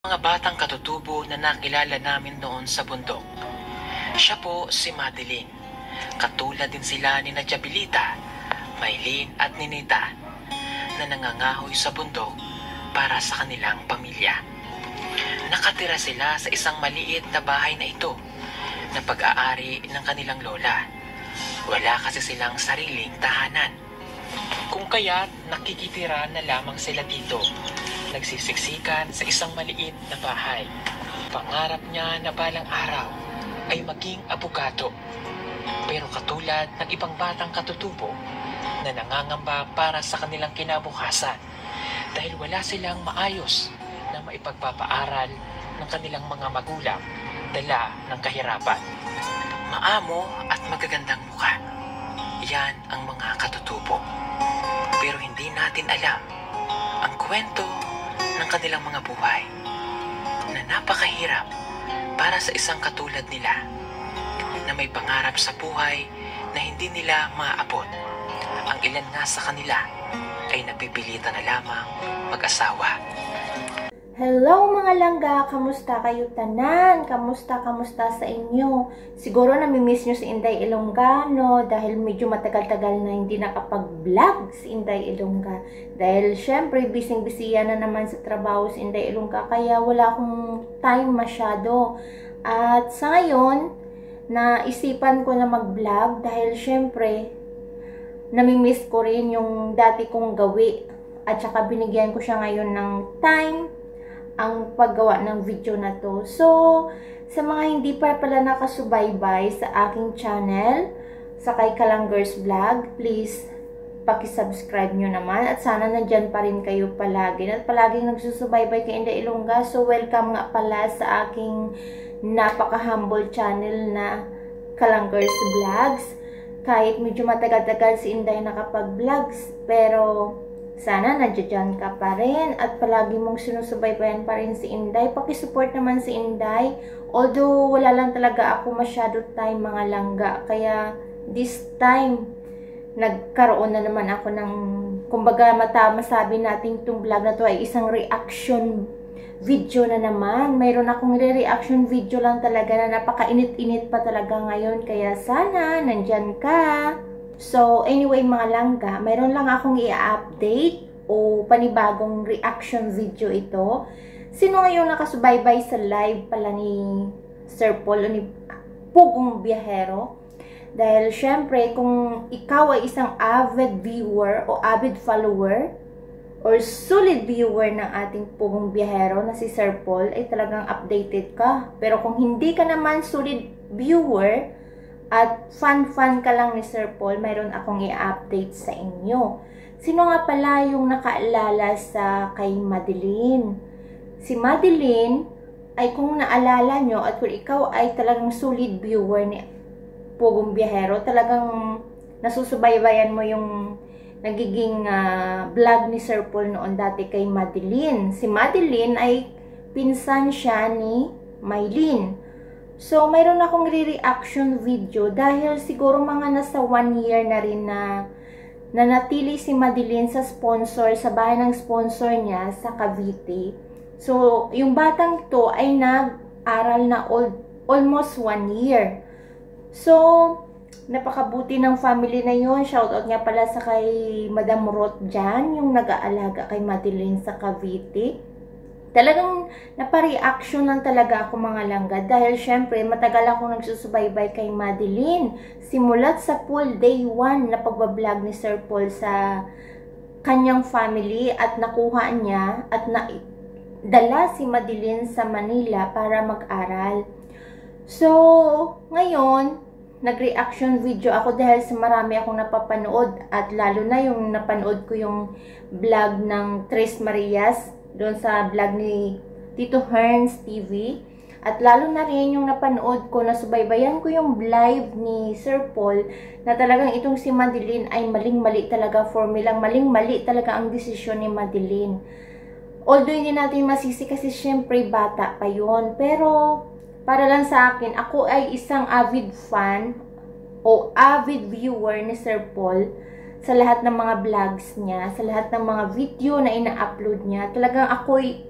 Mga batang katutubo na nakilala namin noon sa bundok. Siya po si Madeline. Katulad din sila ni Jabilita, Maylin at Ninita na nangangahoy sa bundok para sa kanilang pamilya. Nakatira sila sa isang maliit na bahay na ito na pag-aari ng kanilang lola. Wala kasi silang sariling tahanan. Kung kaya't nakikitira na lamang sila dito, nagsisiksikan sa isang maliit na bahay. Pangarap niya na balang araw ay maging abogado. Pero katulad ng ibang batang katutubo na nangangamba para sa kanilang kinabukasan dahil wala silang maayos na maipagpapaaral ng kanilang mga magulang dala ng kahirapan. Maamo at magagandang mukha. Yan ang mga katutubo. Pero hindi natin alam ang kwento ng kanilang mga buhay na napakahirap para sa isang katulad nila na may pangarap sa buhay na hindi nila maaabot. Ang ilan nga sa kanila ay napipilitan na lamang mag-asawa. Hello mga langga! Kamusta kayo tanan? Kamusta sa inyo? Siguro namimiss nyo si Inday Ilongano dahil medyo matagal-tagal na hindi nakapag-vlog si Inday Ilongga. Dahil syempre busy-busy na naman sa trabaho si Inday Ilongga kaya wala akong time masyado. At sa ngayon, naisipan ko na mag-vlog dahil syempre namimiss ko rin yung dati kong gawi. At saka binigyan ko siya ngayon ng time ang paggawa ng video na to. So, sa mga hindi pa pala nakasubaybay sa aking channel, sa kay Kalanggers Vlog, please paki-subscribe nyo naman at sana nandyan pa rin kayo palagi at palaging nagsusubaybay kay Inday Ilongga. So, welcome nga pala sa aking napaka-humble channel na Kalanggers Vlogs. Kahit medyo matagal-tagal si Inday nakapag-vlogs, pero sana nandiyan ka pa rin at palagi mong sinusubaybayan pa rin si Inday. Pakisupport naman si Inday. Although wala lang talaga ako masyado time mga langga. Kaya this time, nagkaroon na naman ako ng, kumbaga masabi natin itong vlog na to ay isang reaction video na naman. Mayroon akong reaction video lang talaga na napakainit-init pa talaga ngayon. Kaya sana nandyan ka. So, anyway mga langga, mayroon lang akong i-update o panibagong reaction video ito. Sino ngayon nakasubaybay sa live pala ni Sir Paul o ni Pugong Biyahero? Dahil syempre, kung ikaw ay isang avid viewer o avid follower or solid viewer ng ating Pugong Biyahero na si Sir Paul, ay talagang updated ka. Pero kung hindi ka naman solid viewer, at fan ka lang ni Sir Paul, mayroon akong i-update sa inyo. Sino nga pala yung nakaalala sa kay Madeline? Si Madeline ay kung naalala nyo at kung ikaw ay talagang solid viewer ni Pugong Biyahero, talagang nasusubaybayan mo yung nagiging vlog ni Sir Paul noon dati kay Madeline. Si Madeline ay pinsan siya ni Maylin. So, mayroon akong re-reaction video dahil siguro mga nasa 1 year na rin na nanatili si Madeline sa sponsor, sa bahay ng sponsor niya sa Cavite. So, yung batang to ay nag-aral na almost 1 year. So, napakabuti ng family na yun. Shoutout nga pala sa kay Madam Roth dyan, yung nag-aalaga kay Madeline sa Cavite. Talagang napareaction lang talaga ako mga langga dahil syempre matagal ako nagsusubaybay kay Madeline. Simulat sa Paul day 1 na pagbablog ni Sir Paul sa kanyang family at nakuha niya at dala si Madeline sa Manila para mag-aral. So, ngayon, nag-reaction video ako dahil sa marami akong napapanood at lalo na yung napanood ko yung vlog ng Tres Marias doon sa vlog ni Tito Herns TV. At lalo na rin yung napanood ko, nasubaybayan ko yung live ni Sir Paul na talagang itong si Madeline ay maling-mali talaga, formulang maling-mali talaga ang desisyon ni Madeline. Although hindi natin masisi kasi syempre bata pa yun. Pero para lang sa akin, ako ay isang avid fan o avid viewer ni Sir Paul. Sa lahat ng mga vlogs niya, sa lahat ng mga video na ina-upload niya, talagang ako'y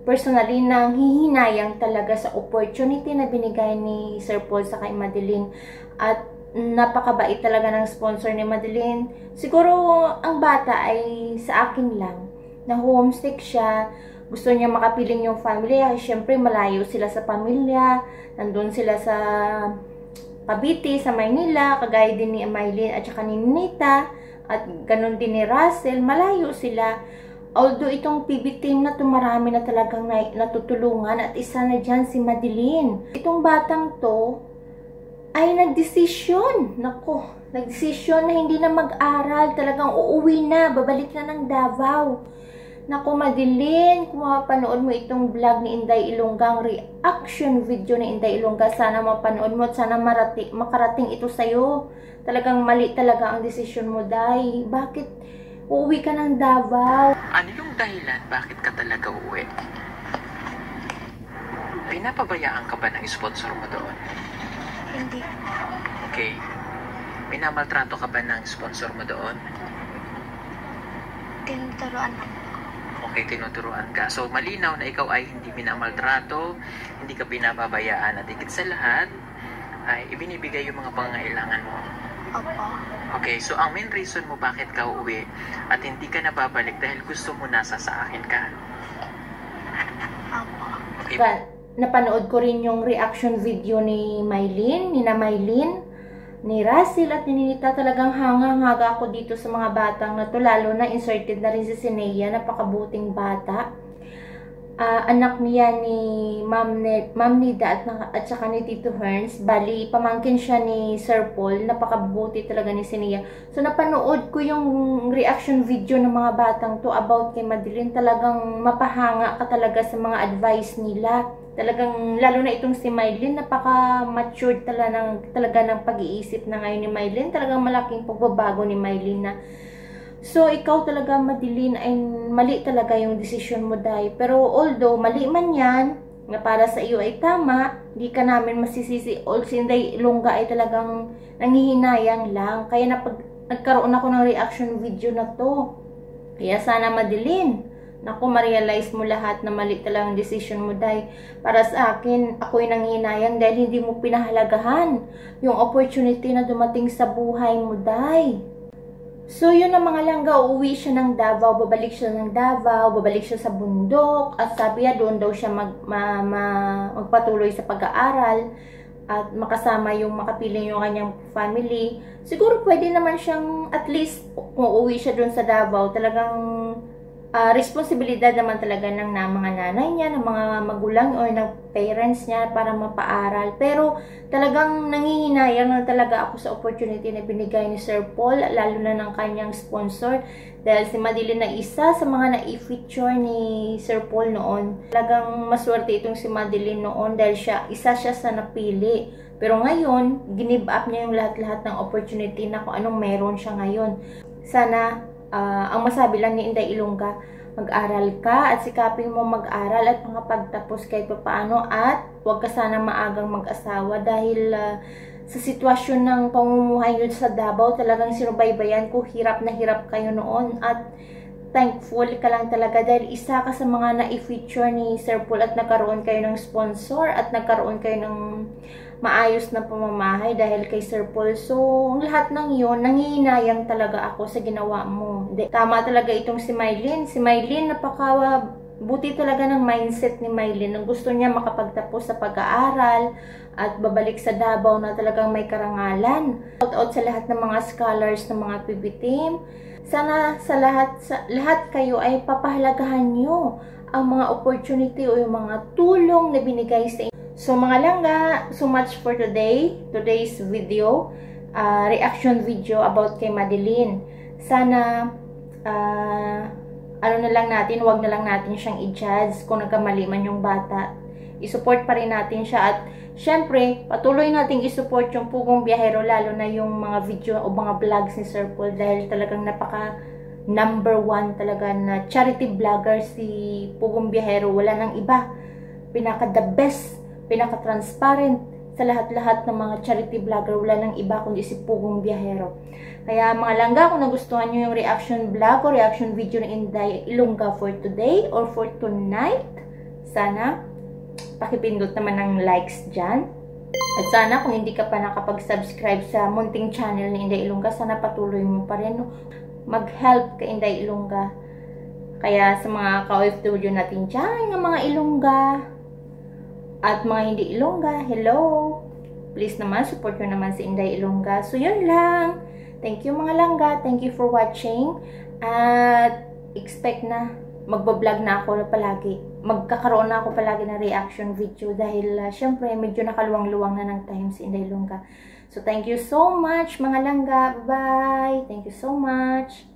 personally nang hihinayang talaga sa opportunity na binigay ni Sir Paul sa kay Madeline. At napakabait talaga ng sponsor ni Madeline. Siguro ang bata ay sa akin lang. Na homesick siya. Gusto niya makapiling yung family. Ay, syempre malayo sila sa pamilya. Nandun sila sa Cavite, sa Maynila. Kagaya din ni Maylin at saka ni Nita. At ganun din ni Russell. Malayo sila. Although itong PB team na to, marami na talagang natutulungan at isa na dyan si Madeline. Itong batang to ay nagdesisyon. Nako, nagdesisyon na hindi na mag-aral. Talagang uuwi na, babalik na ng Davao. Nako Madeline, kung mapanood mo itong vlog ni Inday Ilongga, reaction video ni Inday Ilongga, sana mapanood mo at sana makarating ito sa'yo. Talagang mali talaga ang desisyon mo, Day. Bakit uuwi ka ng Davao? Ano yung dahilan bakit ka talaga uuwi? Pinapabayaan ka ba ng sponsor mo doon? Hindi. Okay. Minamaltrato ka ba ng sponsor mo doon? Tinuturuan lang. Okay, tinuturuan ka. So, malinaw na ikaw ay hindi minamaltrato, hindi ka pinapabayaan, at higit sa lahat, ay ibinibigay yung mga pangangailangan mo. Opo. Okay, so ang main reason mo bakit ka uuwi at hindi ka nababalik dahil gusto mo nasa sa akin ka. Opo. Okay. Napanood ko rin yung reaction video ni Maylin, ni Russell at ni Nita. Talagang hanga-haga ako dito sa mga batang na to, lalo na inserted na rin si Sinea, napakabuting bata. Anak niya ni Ma'am Nida at saka ni Tito Herns. Bali, pamangkin siya ni Sir Paul. Napakabuti talaga ni Sinea. So, napanood ko yung reaction video ng mga batang to about kay Madeline. Talagang mapahanga ka talaga sa mga advice nila. Talagang, lalo na itong si Maylin, napaka-matured talaga ng pag-iisip na ngayon ni Maylin. Talagang malaking pagbabago ni Maylin na. So, ikaw talaga, Madeline, ay mali talaga yung desisyon mo, Day. Pero although mali man yan, na para sa iyo ay tama, hindi ka namin masisisi. All si Inday Ilongga ay talagang nangihinayang lang. Kaya nagkaroon ako ng reaction video na to. Kaya sana, Madeline, naku, ma-realize mo lahat na mali talaga ang desisyon mo, Day. Para sa akin, ako'y nanghihinayang dahil hindi mo pinahalagahan yung opportunity na dumating sa buhay mo, Day. So, yun ang mga langga, uuwi siya ng Davao, babalik siya ng Davao, babalik siya sa bundok, at sabi niya doon daw siya magpatuloy sa pag-aaral, at makapiling yung kanyang family. Siguro pwede naman siyang, at least, kung uuwi siya doon sa Davao, talagang responsibilidad naman talaga ng mga nanay niya, ng mga magulang o ng parents niya para mapaaral. Pero talagang nangihinayang na talaga ako sa opportunity na binigay ni Sir Paul, lalo na ng kanyang sponsor. Dahil si Madeline na isa sa mga na-feature ni Sir Paul noon. Talagang maswerte itong si Madeline noon dahil isa siya sa napili. Pero ngayon, give up niya yung lahat-lahat ng opportunity na kung anong meron siya ngayon. Sana ang masabi lang ni Inday Ilongga, mag-aral ka at sikapin mo mag-aral at makapagtapos kahit paano, at huwag ka sana maagang mag-asawa dahil sa sitwasyon ng pamumuhay nyo sa Davao, talagang sinubaybayan ko, hirap na hirap kayo noon, at thankful ka lang talaga dahil isa ka sa mga na-feature ni Sir Paul at nagkaroon kayo ng sponsor at nagkaroon kayo ng maayos na pamamahay dahil kay Sir Paul. So, lahat ng yun, nangihinayang talaga ako sa ginawa mo. Tama talaga itong si Maylin. Si Maylin, buti talaga ng mindset ni Maylin. Nang gusto niya makapagtapos sa pag-aaral at babalik sa Davao na talagang may karangalan. Shout out sa lahat ng mga scholars ng mga PB team. Sana sa lahat kayo ay papahalagahan nyo ang mga opportunity o yung mga tulong na binigay sa inyo. So mga langga, so much for today's video, reaction video about kay Madeline. Sana, wag na lang natin siyang i-judge kung nagkamali man yung bata. I-support pa rin natin siya at syempre, patuloy nating i-support yung Pugong Biyahero, lalo na yung mga video o mga vlogs ni Sir Paul dahil talagang napaka number 1 talaga na charity vlogger si Pugong Biyahero. Wala nang iba. The best, pinaka-transparent sa lahat-lahat ng mga charity vlogger. Wala nang iba kundi si Pugong Biyahero. Kaya mga langga, kung nagustuhan nyo yung reaction vlog o reaction video ni Inday Ilongga for today or for tonight, Sana, pakipindot naman ng likes dyan. At sana kung hindi ka pa nakapag-subscribe sa munting channel ni Inday Ilongga, sana patuloy mo pa rin. Mag-help kay Inday Ilongga. Kaya sa mga ka-OFW natin dyan, ng mga Ilongga at mga hindi Ilongga, hello! Please naman, support nyo naman si Inday Ilongga. So, yun lang. Thank you mga langga. Thank you for watching. At expect na magbablog na ako palagi. Magkakaroon na ako palagi ng reaction video dahil syempre medyo nakaluwang-luwang na ng time si Inday Ilongga. So thank you so much mga langga. Bye! Thank you so much.